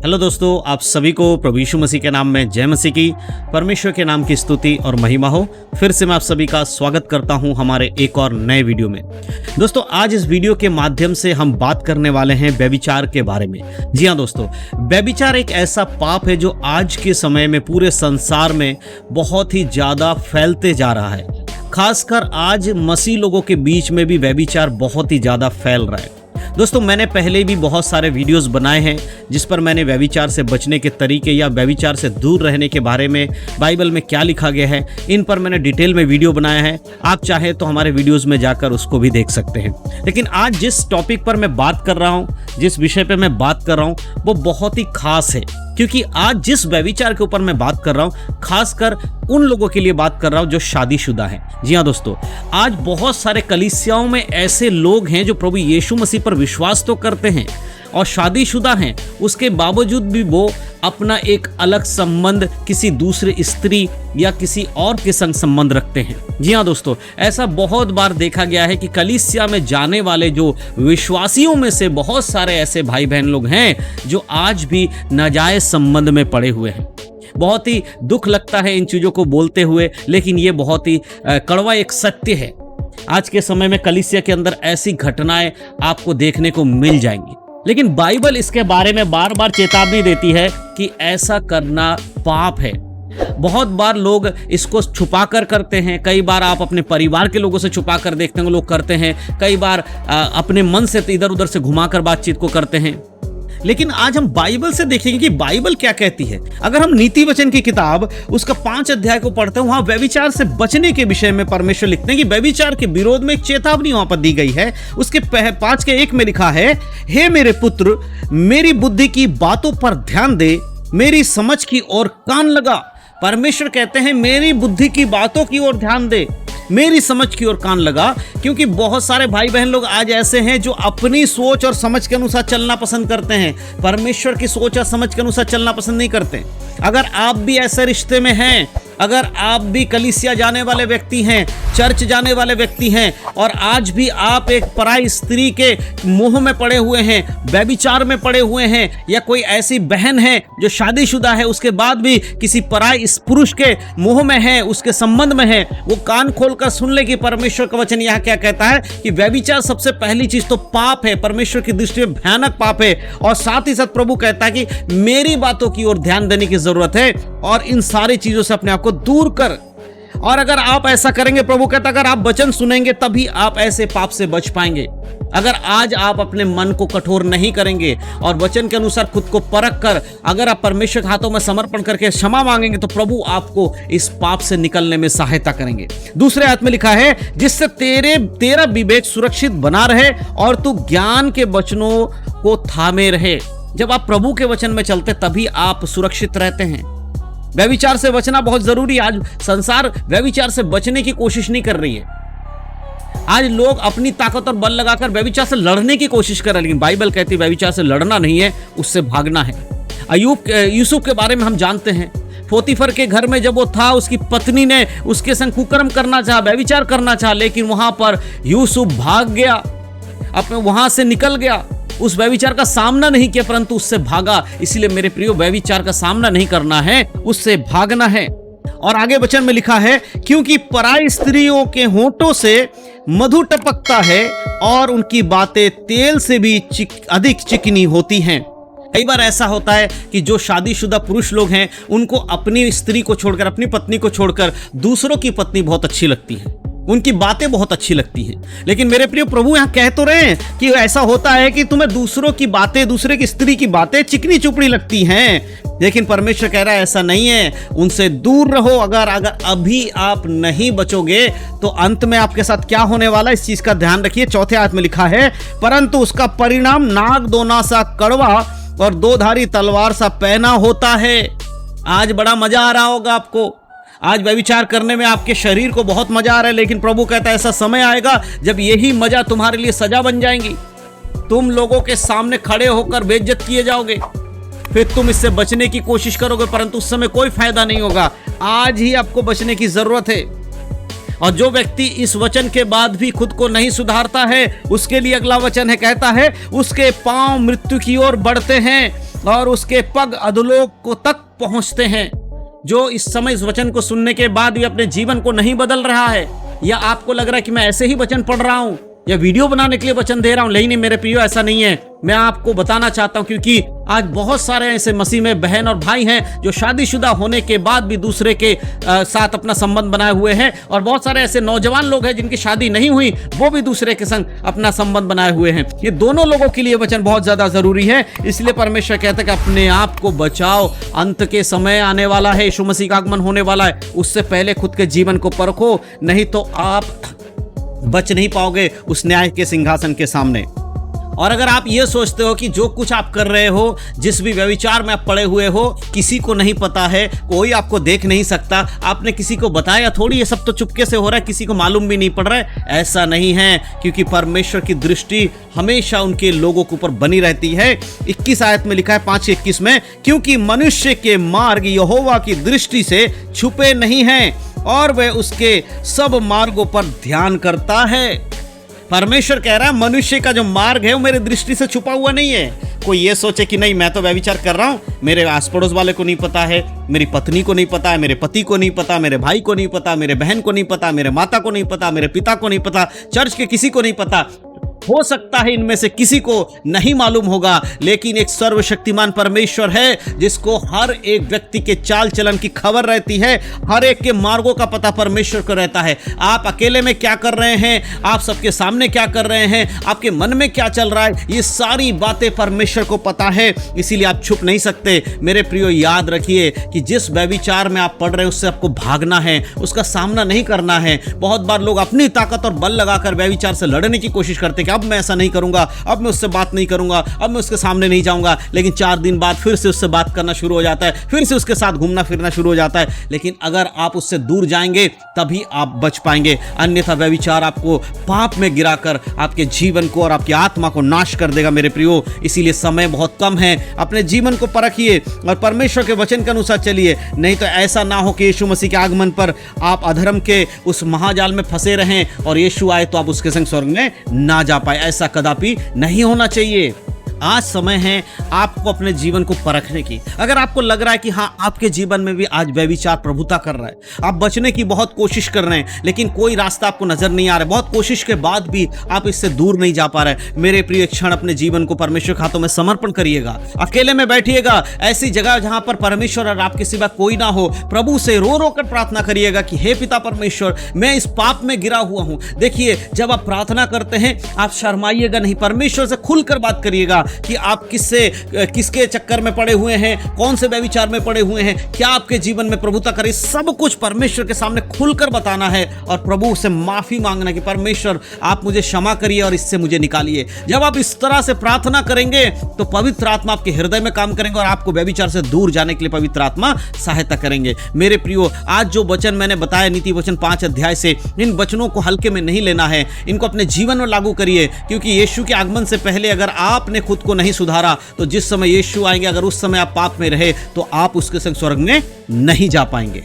Hello दोस्तों, आप सभी को प्रभु यीशु मसीह के नाम में जय मसीह की। परमेश्वर के नाम की स्तुति और महिमा हो। फिर से मैं आप सभी का स्वागत करता हूं हमारे एक और नए वीडियो में। दोस्तों, आज इस वीडियो के माध्यम से हम बात करने वाले हैं व्यभिचार के बारे में। जी हाँ दोस्तों, व्यभिचार एक ऐसा पाप है जो आज के समय में पूरे संसार में बहुत ही ज़्यादा फैलते जा रहा है। खासकर आज मसीह लोगों के बीच में भी व्यभिचार बहुत ही ज़्यादा फैल रहा है। दोस्तों, मैंने पहले भी बहुत सारे वीडियोस बनाए हैं जिस पर मैंने व्यभिचार से बचने के तरीके या व्यभिचार से दूर रहने के बारे में बाइबल में क्या लिखा गया है, इन पर मैंने डिटेल में वीडियो बनाया है। आप चाहे तो हमारे वीडियोस में जाकर उसको भी देख सकते हैं। लेकिन आज जिस टॉपिक पर मैं बात कर रहा हूँ, जिस विषय पर मैं बात कर रहा हूँ, वो बहुत ही खास है, क्योंकि आज जिस व्यभिचार के ऊपर मैं बात कर रहा हूँ, खासकर उन लोगों के लिए बात कर रहा हूँ जो शादीशुदा हैं। जी हाँ दोस्तों, आज बहुत सारे कलीसियाओं में ऐसे लोग हैं जो प्रभु यीशु मसीह पर विश्वास तो करते हैं और शादीशुदा हैं, उसके बावजूद भी वो अपना एक अलग संबंध किसी दूसरे स्त्री या किसी और के संग संबंध रखते हैं। जी हाँ दोस्तों, ऐसा बहुत बार देखा गया है कि कलीसिया में जाने वाले जो विश्वासियों में से बहुत सारे ऐसे भाई बहन लोग हैं जो आज भी नाजायज संबंध में पड़े हुए हैं। बहुत ही दुख लगता है इन चीज़ों को बोलते हुए, लेकिन ये बहुत ही कड़वा एक सत्य है। आज के समय में कलीसिया के अंदर ऐसी घटनाएं आपको देखने को मिल जाएंगी, लेकिन बाइबल इसके बारे में बार बार चेतावनी देती है कि ऐसा करना पाप है। बहुत बार लोग इसको छुपा कर करते हैं। कई बार आप अपने परिवार के लोगों से छुपा कर देखते हैं लोग करते हैं। कई बार अपने मन से इधर उधर से घुमाकर बातचीत को करते हैं। लेकिन आज हम बाइबल से देखेंगे कि बाइबल क्या कहती है। अगर हम नीति वचन की किताब उसका 5 अध्याय को पढ़ते हैं, वहां व्यभिचार से बचने के विषय में परमेश्वर लिखते हैं कि व्यभिचार के विरोध में एक चेतावनी वहां पर दी गई है। उसके 5:1 में लिखा है, हे मेरे पुत्र, मेरी बुद्धि की बातों पर ध्यान दे, मेरी समझ की ओर कान लगा। परमेश्वर कहते हैं मेरी बुद्धि की बातों की ओर ध्यान दे, मेरी समझ की ओर कान लगा। क्योंकि बहुत सारे भाई बहन लोग आज ऐसे हैं जो अपनी सोच और समझ के अनुसार चलना पसंद करते हैं, परमेश्वर की सोच और समझ के अनुसार चलना पसंद नहीं करते। अगर आप भी ऐसे रिश्ते में हैं, अगर आप भी कलीसिया जाने वाले व्यक्ति हैं, चर्च जाने वाले व्यक्ति हैं और आज भी आप एक पराई स्त्री के मोह में पड़े हुए हैं, व्यभिचार में पड़े हुए हैं, या कोई ऐसी बहन है जो शादीशुदा है उसके बाद भी किसी पराई इस पुरुष के मोह में है, उसके संबंध में है, वो कान खोलकर सुन ले कि परमेश्वर का वचन यहाँ क्या कहता है कि व्यभिचार सबसे पहली चीज तो पाप है, परमेश्वर की दृष्टि में भयानक पाप है। और साथ ही साथ प्रभु कहता है कि मेरी बातों की ओर ध्यान देने की जरूरत है और इन सारी चीजों से अपने आप को दूर कर। और अगर आप ऐसा करेंगे, प्रभु कहता अगर आप वचन सुनेंगे तभी आप ऐसे पाप से बच पाएंगे। अगर आज आप अपने मन को कठोर नहीं करेंगे और वचन के अनुसार खुद को परख कर अगर आप परमेश्वर के हाथों में समर्पण करके क्षमा मांगेंगे तो प्रभु आपको इस पाप से निकलने में सहायता करेंगे। दूसरे आयत में लिखा है, जिससे तेरा विवेक सुरक्षित बना रहे और तू ज्ञान के वचनों को थामे रहे। जब आप प्रभु के वचन में चलते तभी आप सुरक्षित रहते हैं। व्यभिचार से बचना बहुत जरूरी है। आज संसार व्यभिचार से बचने की कोशिश नहीं कर रही है। आज लोग अपनी ताकत और बल लगाकर व्यभिचार से लड़ने की कोशिश कर रहे हैं, लेकिन बाइबल कहती है व्यभिचार से लड़ना नहीं है, उससे भागना है। यूसुफ के बारे में हम जानते हैं। पोतीफर के घर में जब वो था, उसकी पत्नी ने उसके संग कुकर्म करना चाहा, व्यभिचार करना चाहा, लेकिन वहां पर यूसुफ भाग गया, अपने वहां से निकल गया। उस व्यभिचार का सामना नहीं किया परंतु उससे भागा। इसलिए मेरे प्रियो, व्यभिचार का सामना नहीं करना है, उससे भागना है। और आगे वचन में लिखा है, क्योंकि पराई स्त्रियों के होंठों से मधु टपकता है और उनकी बातें तेल से भी अधिक चिकनी होती हैं। कई बार ऐसा होता है कि जो शादीशुदा पुरुष लोग हैं उनको अपनी स्त्री को छोड़कर, अपनी पत्नी को छोड़कर दूसरों की पत्नी बहुत अच्छी लगती है, उनकी बातें बहुत अच्छी लगती हैं। लेकिन मेरे प्रिय, प्रभु यहाँ कह तो रहे हैं कि ऐसा होता है कि तुम्हें दूसरों की बातें, दूसरे की स्त्री की बातें चिकनी चुपड़ी लगती हैं, लेकिन परमेश्वर कह रहा है ऐसा नहीं है, उनसे दूर रहो। अगर अभी आप नहीं बचोगे तो अंत में आपके साथ क्या होने वाला है, इस चीज का ध्यान रखिए। चौथे आयत में लिखा है, परंतु उसका परिणाम नाग दोना सा कड़वा और दो-धारी तलवार सा पैना होता है। आज बड़ा मजा आ रहा होगा आपको, आज व्यभिचार करने में आपके शरीर को बहुत मजा आ रहा है, लेकिन प्रभु कहता है ऐसा समय आएगा जब यही मजा तुम्हारे लिए सजा बन जाएंगी। तुम लोगों के सामने खड़े होकर बेइज्जत किए जाओगे, फिर तुम इससे बचने की कोशिश करोगे परंतु उस समय कोई फायदा नहीं होगा। आज ही आपको बचने की जरूरत है। और जो व्यक्ति इस वचन के बाद भी खुद को नहीं सुधारता है, उसके लिए अगला वचन है, कहता है उसके पांव मृत्यु की ओर बढ़ते हैं और उसके पग अधोलोक को तक पहुंचते हैं। जो इस समय इस वचन को सुनने के बाद भी अपने जीवन को नहीं बदल रहा है, या आपको लग रहा है कि मैं ऐसे ही वचन पढ़ रहा हूं या वीडियो बनाने के लिए वचन दे रहा हूं, नहीं मेरे प्रियो, ऐसा नहीं है। मैं आपको बताना चाहता हूं, क्योंकि आज बहुत सारे ऐसे मसीह में बहन और भाई हैं जो शादीशुदा होने के बाद भी दूसरे के साथ अपना संबंध बनाए हुए हैं, और बहुत सारे ऐसे नौजवान लोग हैं जिनकी शादी नहीं हुई, वो भी दूसरे के संग अपना संबंध बनाए हुए हैं। ये दोनों लोगों के लिए वचन बहुत ज्यादा जरूरी है। इसलिए परमेश्वर कहता है कि अपने आप को बचाओ, अंत के समय आने वाला है, यीशु मसीह का आगमन होने वाला है, उससे पहले खुद के जीवन को परखो, नहीं तो आप बच नहीं पाओगे उस न्याय के सिंहासन के सामने। और अगर आप ये सोचते हो कि जो कुछ आप कर रहे हो, जिस भी व्यभिचार में आप पड़े हुए हो, किसी को नहीं पता है, कोई आपको देख नहीं सकता, आपने किसी को बताया थोड़ी, ये सब तो चुपके से हो रहा है, किसी को मालूम भी नहीं पड़ रहा है, ऐसा नहीं है। क्योंकि परमेश्वर की दृष्टि हमेशा उनके लोगों के ऊपर बनी रहती है। 21 आयत में लिखा है, 5:21 में, क्योंकि मनुष्य के मार्ग यहोवा की दृष्टि से छुपे नहीं हैं और वह उसके सब मार्गों पर ध्यान करता है। परमेश्वर कह रहा है मनुष्य का जो मार्ग है वो मेरे दृष्टि से छुपा हुआ नहीं है। कोई ये सोचे कि नहीं मैं तो व्यभिचार कर रहा हूं, मेरे आस पड़ोस वाले को नहीं पता है, मेरी पत्नी को नहीं पता है, मेरे पति को नहीं पता, मेरे भाई को नहीं पता, मेरे बहन को नहीं पता, मेरे माता को नहीं पता, मेरे पिता को नहीं पता, चर्च के किसी को नहीं पता। हो सकता है इनमें से किसी को नहीं मालूम होगा, लेकिन एक सर्वशक्तिमान परमेश्वर है जिसको हर एक व्यक्ति के चाल चलन की खबर रहती है, हर एक के मार्गों का पता परमेश्वर को रहता है। आप अकेले में क्या कर रहे हैं, आप सबके सामने क्या कर रहे हैं, आपके मन में क्या चल रहा है, ये सारी बातें परमेश्वर को पता है। इसीलिए आप छुप नहीं सकते। मेरे प्रियो, याद रखिए कि जिस व्यभिचार में आप पड़ रहे हैं उससे आपको भागना है, उसका सामना नहीं करना है। बहुत बार लोग अपनी ताकत और बल लगाकर व्यभिचार से लड़ने की कोशिश करते हैं, अब मैं ऐसा नहीं करूंगा, अब मैं उससे बात नहीं करूंगा, अब मैं उसके सामने नहीं जाऊंगा, लेकिन 4 दिन बाद फिर से उससे बात करना शुरू हो जाता है, फिर से उसके साथ घूमना फिरना शुरू हो जाता है। लेकिन अगर आप उससे दूर जाएंगे तभी आप बच पाएंगे, अन्यथा व्यभिचार आपको पाप में गिराकर आपके जीवन को और आपकी आत्मा को नाश कर देगा। मेरे प्रियो, इसीलिए समय बहुत कम है, अपने जीवन को परखिए और परमेश्वर के वचन के अनुसार चलिए, नहीं तो ऐसा ना हो कि यीशु मसीह के आगमन पर आप अधर्म के उस महाजाल में फंसे रहें और यीशु आए तो आप उसके संग स्वर्ग में ना जा पाए। ऐसा कदापि नहीं होना चाहिए। आज समय है आपको अपने जीवन को परखने की। अगर आपको लग रहा है कि हाँ आपके जीवन में भी आज व्यभिचार प्रभुता कर रहा है, आप बचने की बहुत कोशिश कर रहे हैं, लेकिन कोई रास्ता आपको नजर नहीं आ रहा है, बहुत कोशिश के बाद भी आप इससे दूर नहीं जा पा रहे, मेरे प्रिय क्षण अपने जीवन को परमेश्वर के हाथों में समर्पण करिएगा। अकेले में बैठिएगा, ऐसी जगह जहां पर परमेश्वर और आपके सिवा कोई ना हो, प्रभु से रो रो कर प्रार्थना करिएगा कि हे पिता परमेश्वर, मैं इस पाप में गिरा हुआ हूं। देखिए, जब आप प्रार्थना करते हैं आप शर्माइएगा नहीं, परमेश्वर से खुलकर बात करिएगा कि आप किसके चक्कर में पड़े हुए हैं, कौन से व्यभिचार में पड़े हुए हैं, क्या आपके जीवन में प्रभुता करे, सब कुछ परमेश्वर के सामने खुलकर बताना है और प्रभु से माफी मांगना कि परमेश्वर आप मुझे क्षमा करिए और इससे मुझे निकालिए। जब आप इस तरह से प्रार्थना करेंगे तो पवित्र आत्मा आपके हृदय में काम करेंगे और आपको व्यभिचार से दूर जाने के लिए पवित्र आत्मा सहायता करेंगे। मेरे प्रियो, आज जो वचन मैंने बताया नीति वचन 5 अध्याय से, इन वचनों को हल्के में नहीं लेना है, इनको अपने जीवन में लागू करिए, क्योंकि यीशु के आगमन से पहले अगर आपने खुद को नहीं सुधारा तो जिस समय यीशु आएंगे, अगर उस समय आप पाप में रहे तो आप उसके संग स्वर्ग में नहीं जा पाएंगे।